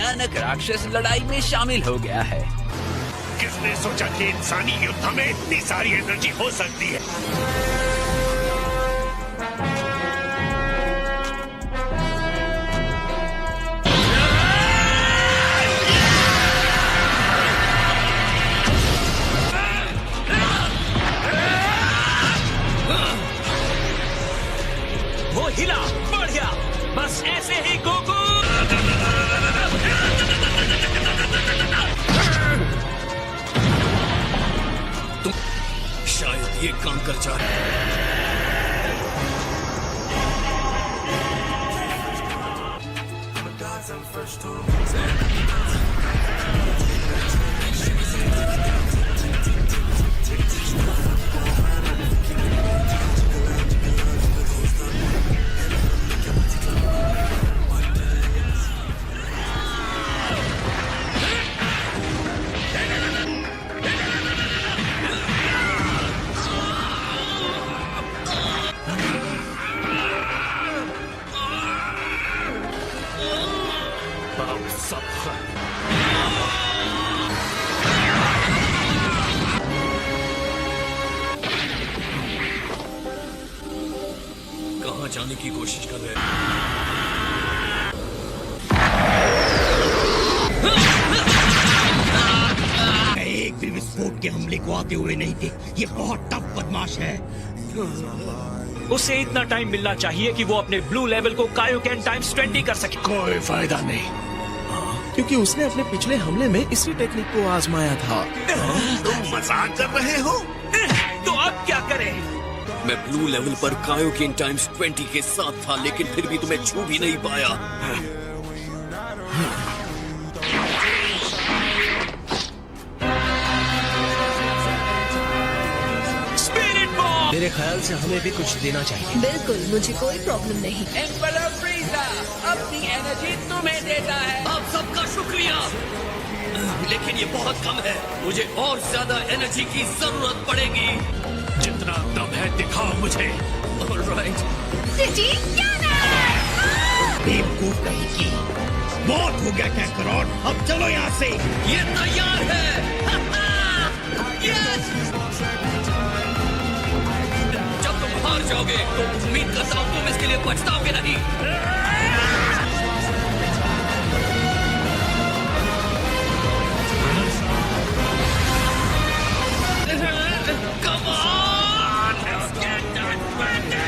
भयानक राक्षस लड़ाई में शामिल हो गया है। किसने सोचा कि इंसानी युद्ध में इतनी सारी एनर्जी हो सकती है? वो हिला, बढ़िया, बस ऐसे ही गोकू। तुम शायद ये काम कर जा रहे हैं। कहां जाने की कोशिश कर रहे हैं? एक भी विस्फोट के हमले को आते हुए नहीं थे। ये बहुत टफ बदमाश है। उसे इतना टाइम मिलना चाहिए कि वो अपने ब्लू लेवल को कायोकेन टाइम्स 20 कर सके। कोई फायदा नहीं, क्योंकि उसने अपने पिछले हमले में इसी टेक्निक को आजमाया था। तुम मजाक कर रहे हो? तो अब क्या करें? मैं ब्लू लेवल पर कायोकेन टाइम्स 20 के साथ था, लेकिन फिर भी तुम्हें छू भी नहीं पाया। मेरे ख्याल से हमें भी कुछ देना चाहिए। बिल्कुल, मुझे कोई प्रॉब्लम नहीं। एम्परर फ्रीजा अपनी एनर्जी तुम्हें देता है। आप सबका शुक्रिया, लेकिन ये बहुत कम है। मुझे और ज्यादा एनर्जी की जरूरत पड़ेगी। जितना दम है दिखाओ मुझे। ऑलराइट। बेवकूफ कहीं की। बहुत हो गया कैकरॉट, अब चलो यहाँ से। ये तैयार है। यस! जब तुम हार जाओगे तो उम्मीद करता हूँ तुम इसके लिए पछताओगे नहीं। Come on! Let's get that ready!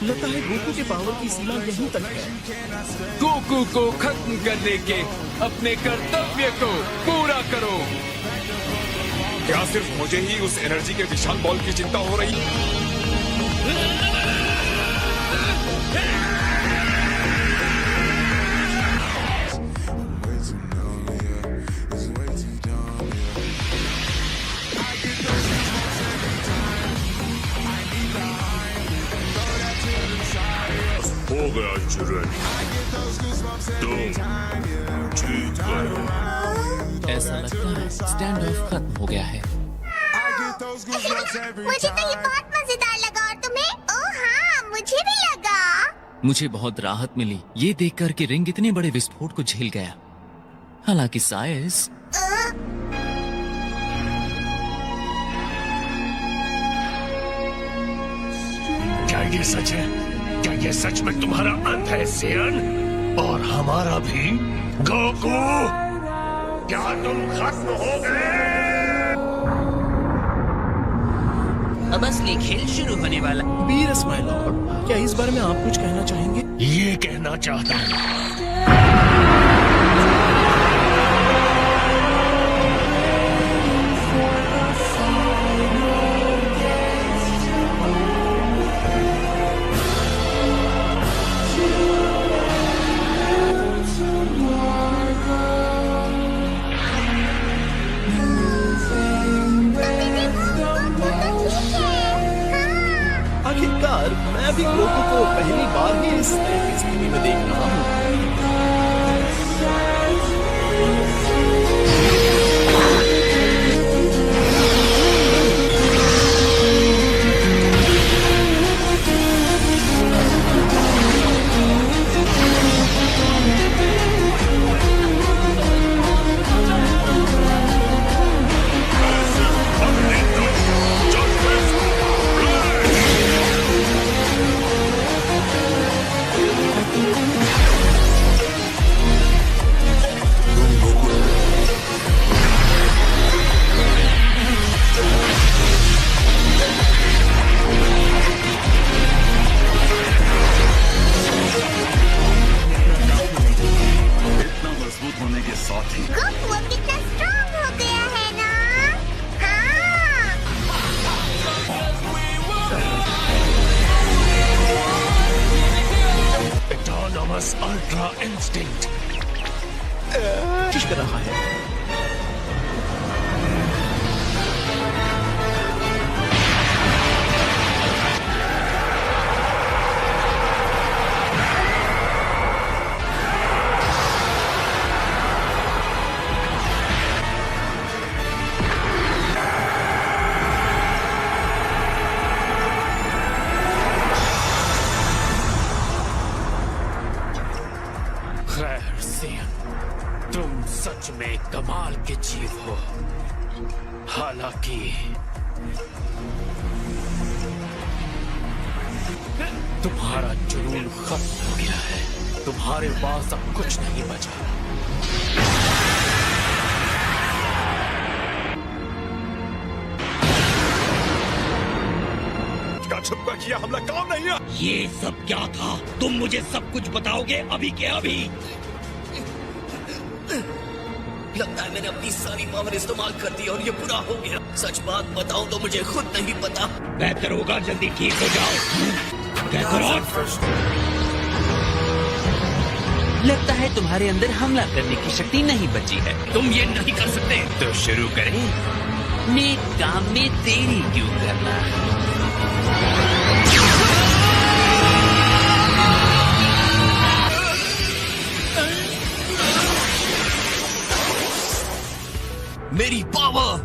लगता है गोकू के पावर की सीमा यहीं तक है। गोकू को खत्म करने के अपने कर्तव्य को पूरा करो। क्या सिर्फ मुझे ही उस एनर्जी के विशाल बॉल की चिंता हो रही? हो गया चिरन, तुम जीत गए। ऐसा लगता है स्टैंड ऑफ खत्म हो गया है। मुझे तो ये बहुत मजेदार लगा। और तुम्हें? ओह हाँ, मुझे भी लगा। मुझे बहुत राहत मिली ये देखकर कि रिंग इतने बड़े विस्फोट को झेल गया। हालांकि साइज क्या ये सच है? क्या ये सच में तुम्हारा अंत है सेयन? और हमारा भी? गोकू, क्या तुम खत्म हो गए? अब असली खेल शुरू होने वाला। बीरस माय लॉर्ड, क्या इस बारे में आप कुछ कहना चाहेंगे? ये कहना चाहता हूँ ठीक है। हाँ। आखिरकार मैं भी गोकू को पहली बार ही इस तरह की स्थिति में देख रहा हूँ। गोकू अब कितना स्ट्रॉन्ग हो गया है ना। हाँ। Autonomous Ultra Instinct. कोशिश कर रहा है। खैर सियन, तुम सच में कमाल के जीव हो। हालांकि तुम्हारा जुनून खत्म हो गया है। तुम्हारे पास अब कुछ नहीं बचा। क्या छुपका किया हमला काम नहीं है। ये सब क्या था? तुम मुझे सब कुछ बताओगे अभी के अभी। लगता है मैंने अपनी सारी पावर इस्तेमाल कर दी और ये पूरा हो गया। सच बात बताऊं तो मुझे खुद नहीं पता। बेहतर होगा जल्दी ठीक हो जाओ। लगता है तुम्हारे अंदर हमला करने की शक्ति नहीं बची है। तुम ये नहीं कर सकते। तो शुरू करें। नेक काम में देरी क्यों करना। मेरी पावर।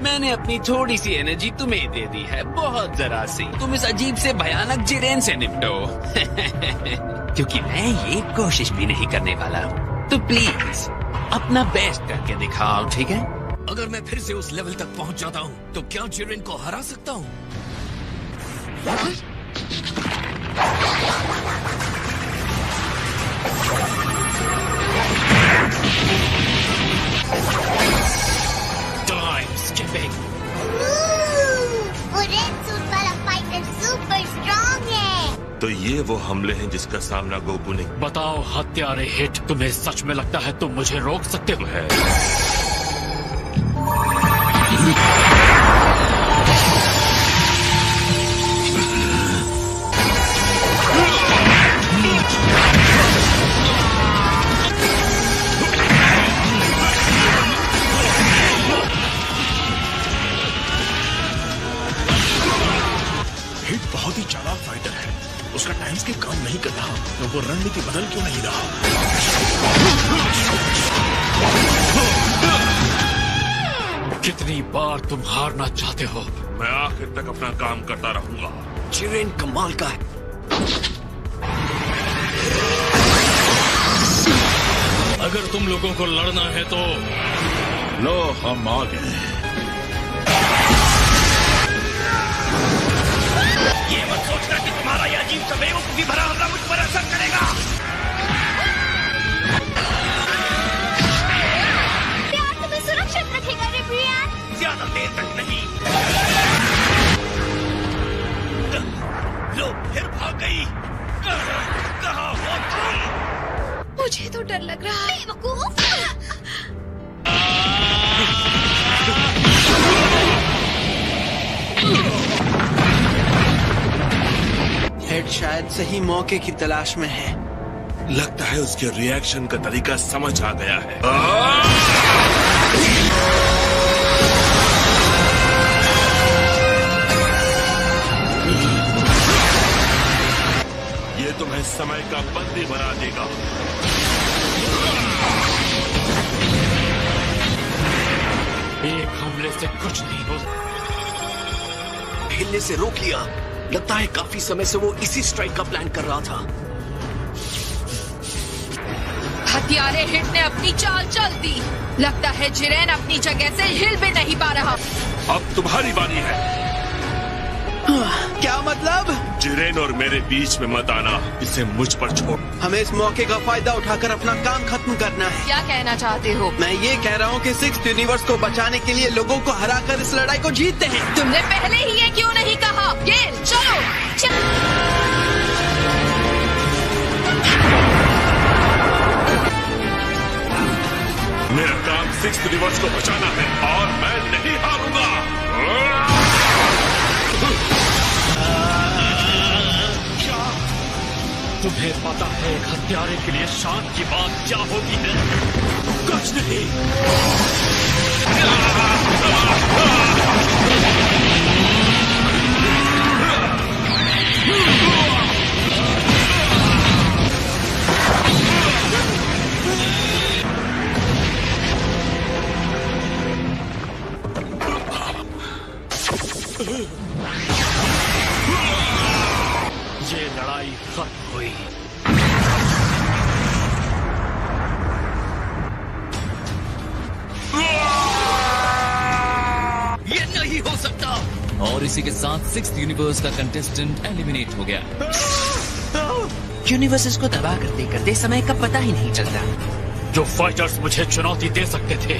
मैंने अपनी थोड़ी सी एनर्जी तुम्हें दे दी है, बहुत जरा सी। तुम इस अजीब से भयानक जिरेन से निपटो। क्योंकि मैं ये कोशिश भी नहीं करने वाला हूँ। तो प्लीज अपना बेस्ट करके दिखाओ, ठीक है? अगर मैं फिर से उस लेवल तक पहुंच जाता हूँ तो क्या जिरेन को हरा सकता हूँ? Time skipping. वो रेड सूट वाला फाइटर सुपर स्ट्रॉन्ग है। तो ये वो हमले हैं जिसका सामना गोकू ने। बताओ हत्यारे हिट, तुम्हें सच में लगता है तुम मुझे रोक सकते हो? है हिट बहुत ही चालाक फाइटर है। उसका टाइम स्किप काम नहीं कर रहा, तो वो रणनीति बदल क्यों नहीं रहा? कितनी बार तुम हारना चाहते हो? मैं आखिर तक अपना काम करता रहूंगा। जिरेन कमाल का है। अगर तुम लोगों को लड़ना है तो लो हम आ गए। ये मत सोचना कि तुम्हारा यह अजीब सा बेवकूफी भरा हमला मुझ पर असर करेगा। प्यार तुम्हें सुरक्षित रखेगा रे ब्रियान। ज्यादा देर तक नहीं। लो फिर भाग गई। कहाँ हो तुम? मुझे तो डर लग रहा है। बेवकूफ। हेड शायद सही मौके की तलाश में है। लगता है उसके रिएक्शन का तरीका समझ आ गया है। बंदी बना देगा। एक हमले से कुछ नहीं हो। हिलने से रोक लिया। लगता है काफी समय से वो इसी स्ट्राइक का प्लान कर रहा था। हथियारे हिट ने अपनी चाल चल दी। लगता है जिरेन अपनी जगह से हिल भी नहीं पा रहा। अब तुम्हारी बारी है। क्या मतलब? जिरेन और मेरे बीच में मत आना, इसे मुझ पर छोड़। हमें इस मौके का फायदा उठाकर अपना काम खत्म करना है। क्या कहना चाहते हो? मैं ये कह रहा हूँ कि 6th यूनिवर्स को बचाने के लिए लोगों को हराकर इस लड़ाई को जीतते हैं। तुमने पहले ही ये क्यों नहीं कहा? गेल चलो। मेरा काम 6th यूनिवर्स को बचाना है और मैं नहीं हारूंगा। तुम्हें पता है एक हत्यारे के लिए शान की बात क्या होती है? कुछ नहीं। ये लड़ाई खत्म हुई। ये नहीं हो सकता। और इसी के साथ 6th यूनिवर्स का कंटेस्टेंट एलिमिनेट हो गया। यूनिवर्सेस को तबाह करते करते समय का पता ही नहीं चलता। जो फाइटर्स मुझे चुनौती दे सकते थे